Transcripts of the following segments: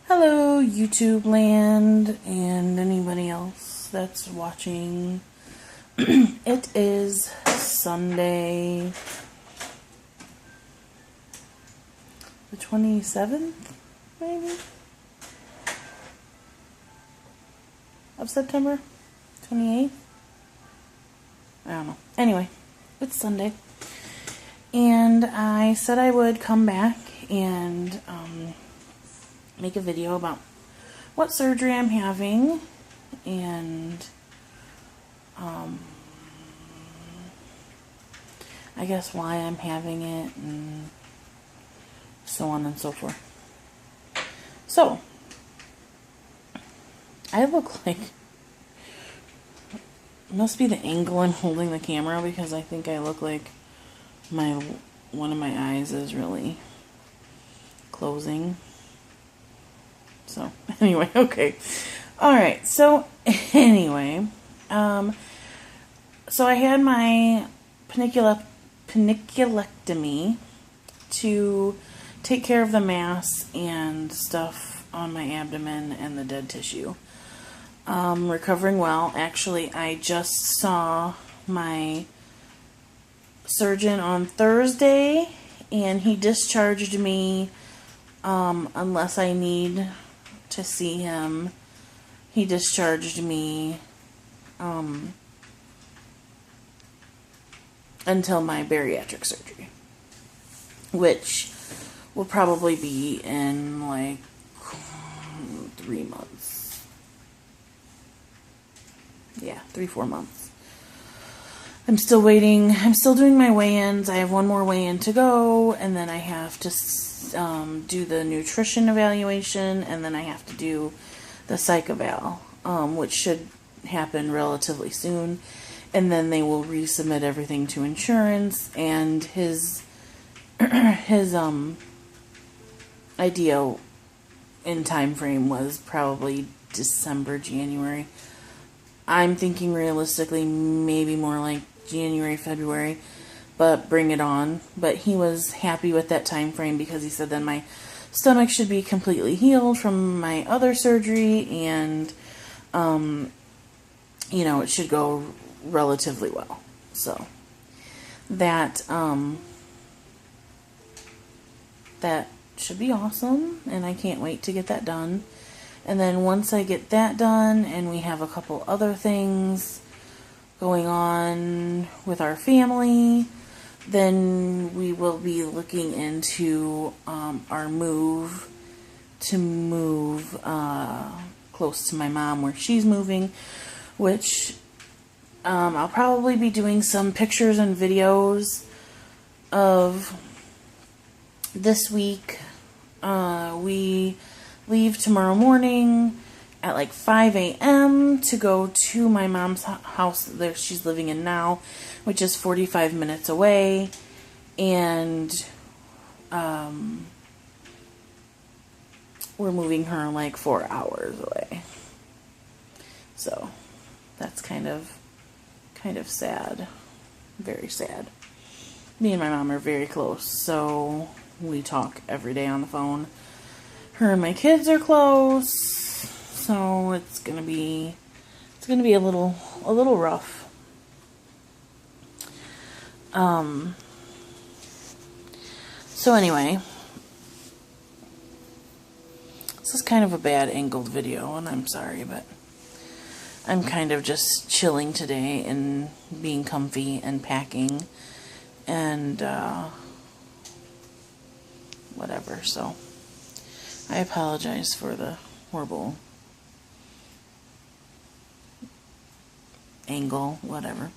Hello, YouTube land, and anybody else that's watching. It is Sunday, the 27th, maybe, of September? 28th? I don't know. Anyway, it's Sunday. And I said I would come back and make a video about what surgery I'm having and I guess why I'm having it and so on and so forth. So, I look like, must be the angle I'm holding the camera, because I think I look like one of my eyes is really closing. So, anyway, okay. Alright, so, anyway, so I had my paniculectomy to take care of the mass and stuff on my abdomen and the dead tissue. Recovering well. Actually, I just saw my surgeon on Thursday, and he discharged me, unless I need to see him. He discharged me until my bariatric surgery, which will probably be in like 3 months. Yeah, 3-4 months. I'm still waiting. I'm still doing my weigh-ins. I have one more weigh-in to go, and then I have to do the nutrition evaluation, and then I have to do the psych eval, which should happen relatively soon. And then they will resubmit everything to insurance, and his idea in time frame was probably December, January. I'm thinking realistically maybe more like January, February, but bring it on. But he was happy with that time frame because he said then my stomach should be completely healed from my other surgery, and you know, it should go relatively well. So that that should be awesome, and I can't wait to get that done. And then once I get that done, and we have a couple other things going on with our family, then we will be looking into our move to move close to my mom where she's moving, which I'll probably be doing some pictures and videos of this week. We leave tomorrow morning at like 5 a.m. to go to my mom's house that she's living in now, which is 45 minutes away, and we're moving her like 4 hours away. So that's kind of sad. Very sad. Me and my mom are very close, so we talk every day on the phone. Her and my kids are close, so it's gonna be a little rough. So anyway, this is kind of a bad angled video, and I'm sorry, but I'm kind of just chilling today and being comfy and packing and whatever, so I apologize for the horrible angle, whatever.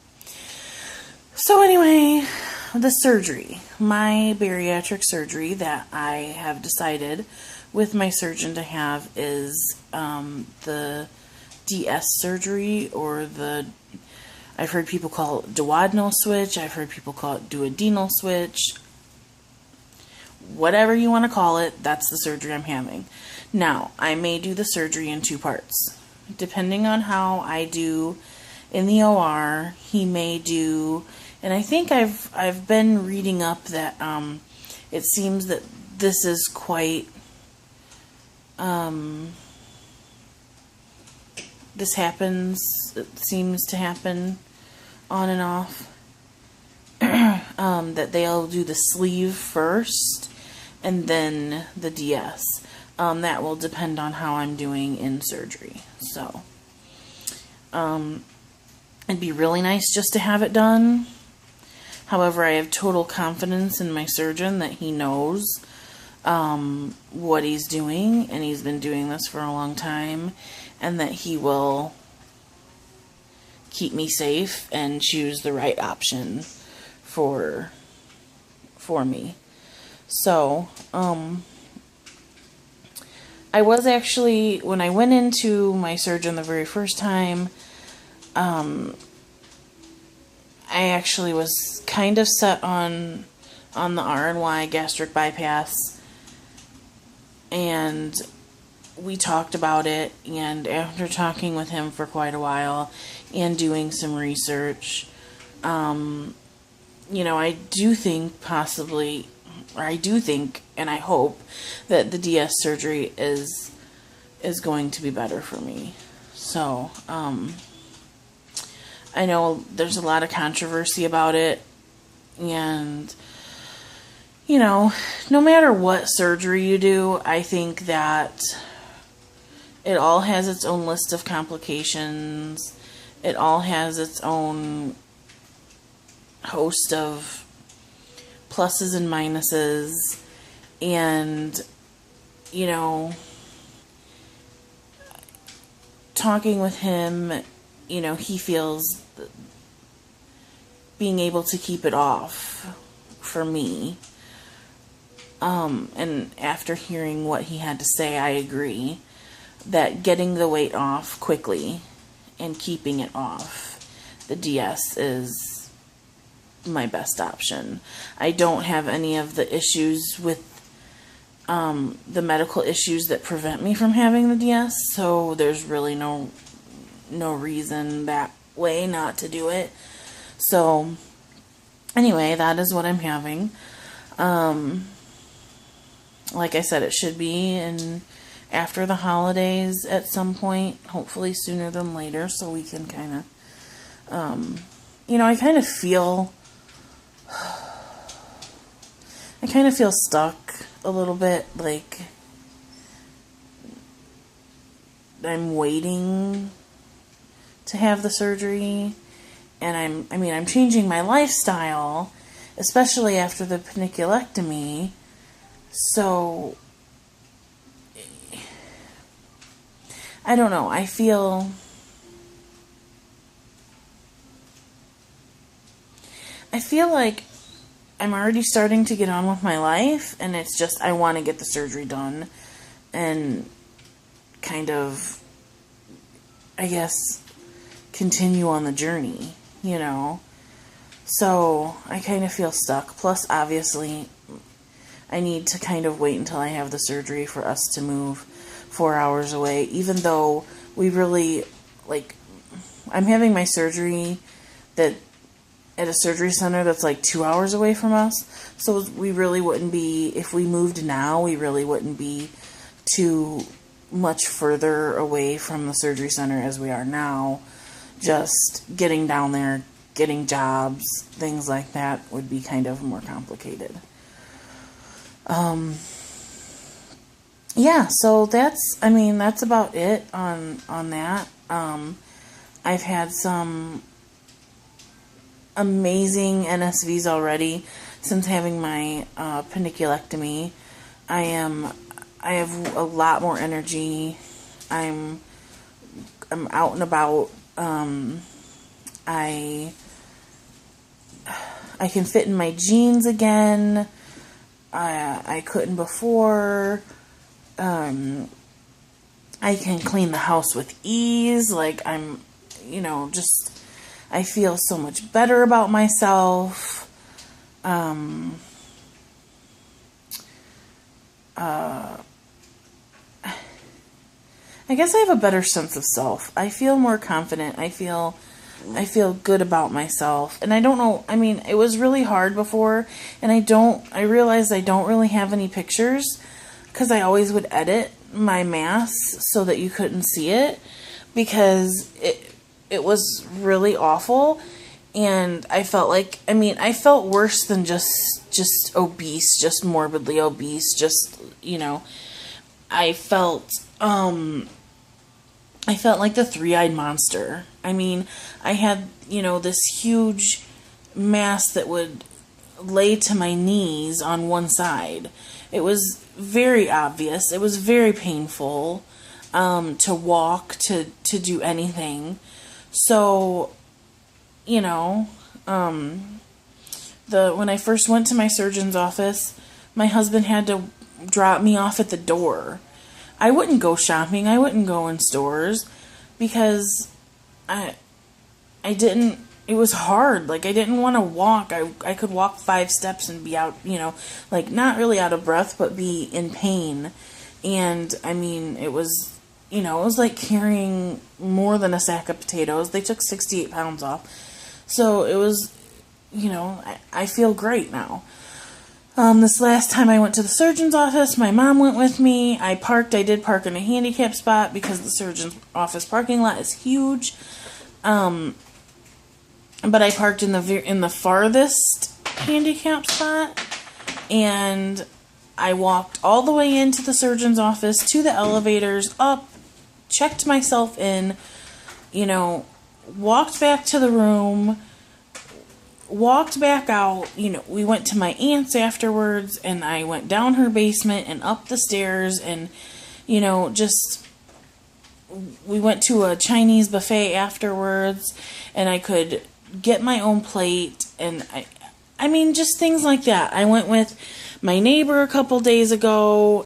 So anyway, the surgery, my bariatric surgery that I have decided with my surgeon to have is the DS surgery, or I've heard people call it duodenal switch, I've heard people call it duodenal switch. Whatever you want to call it, that's the surgery I'm having. Now, I may do the surgery in 2 parts. Depending on how I do in the OR, he may do, and I think I've been reading up that it seems that this is quite This happens, it seems to happen on and off. That they'll do the sleeve first and then the DS. That will depend on how I'm doing in surgery. So, it'd be really nice just to have it done. However, I have total confidence in my surgeon that he knows what he's doing, and he's been doing this for a long time, and that he will keep me safe and choose the right option for me. So, I was actually, when I went into my surgeon the very first time, I actually was kind of set on the RNY gastric bypass, and we talked about it, and after talking with him for quite a while and doing some research, you know, I do think possibly, or I do think and I hope that the DS surgery is going to be better for me. So, I know there's a lot of controversy about it, and, you know, no matter what surgery you do, I think that it all has its own list of complications. It all has its own host of pluses and minuses, and, you know, talking with him, you know, he feels being able to keep it off for me. And after hearing what he had to say, I agree that getting the weight off quickly and keeping it off, the DS is my best option. I don't have any of the issues with the medical issues that prevent me from having the DS, so there's really no reason that way not to do it. So anyway, that is what I'm having. Like I said, it should be in after the holidays at some point, hopefully sooner than later, so we can kind of, you know, I kind of feel stuck a little bit, like I'm waiting to have the surgery, and I'm changing my lifestyle, especially after the paniculectomy, so I don't know, I feel like I'm already starting to get on with my life, and it's just I want to get the surgery done and kind of, I guess, continue on the journey, you know. So I kind of feel stuck. Plus, obviously, I need to kind of wait until I have the surgery for us to move 4 hours away, even though we really, like, I'm having my surgery at a surgery center that's like 2 hours away from us, so we really wouldn't be, if we moved now, we really wouldn't be too much further away from the surgery center as we are now. Just getting down there, getting jobs, things like that would be kind of more complicated. Yeah, so that's about it on that. I've had some amazing NSVs already since having my paniculectomy. I have a lot more energy. I'm out and about. I can fit in my jeans again. I couldn't before. I can clean the house with ease. Like, I'm, you know, just, I feel so much better about myself. I guess I have a better sense of self. I feel more confident. I feel good about myself. And I don't know, I mean, it was really hard before, and I realized I don't really have any pictures, because I always would edit my mask so that you couldn't see it, because it was really awful. And I felt like, I mean, I felt worse than just obese, just morbidly obese, just, you know, I felt like the three-eyed monster. I mean, I had, you know, this huge mass that would lay to my knees on one side. It was very obvious. It was very painful to walk, to do anything. So, you know, when I first went to my surgeon's office, my husband had to drop me off at the door. I wouldn't go shopping. I wouldn't go in stores because I didn't, it was hard. Like, I didn't want to walk. I could walk 5 steps and be out, you know, like, not really out of breath, but be in pain. And, I mean, it was, you know, it was like carrying more than a sack of potatoes. They took 68 pounds off. So it was, you know, I feel great now. This last time I went to the surgeon's office, my mom went with me. I did park in a handicap spot because the surgeon's office parking lot is huge. But I parked in the farthest handicap spot, and I walked all the way into the surgeon's office, to the elevators, up, checked myself in, you know, walked back to the room, walked back out. You know, we went to my aunt's afterwards, and I went down her basement and up the stairs, and, you know, just, we went to a Chinese buffet afterwards, and I could get my own plate, and I mean, just things like that. I went with my neighbor a couple days ago,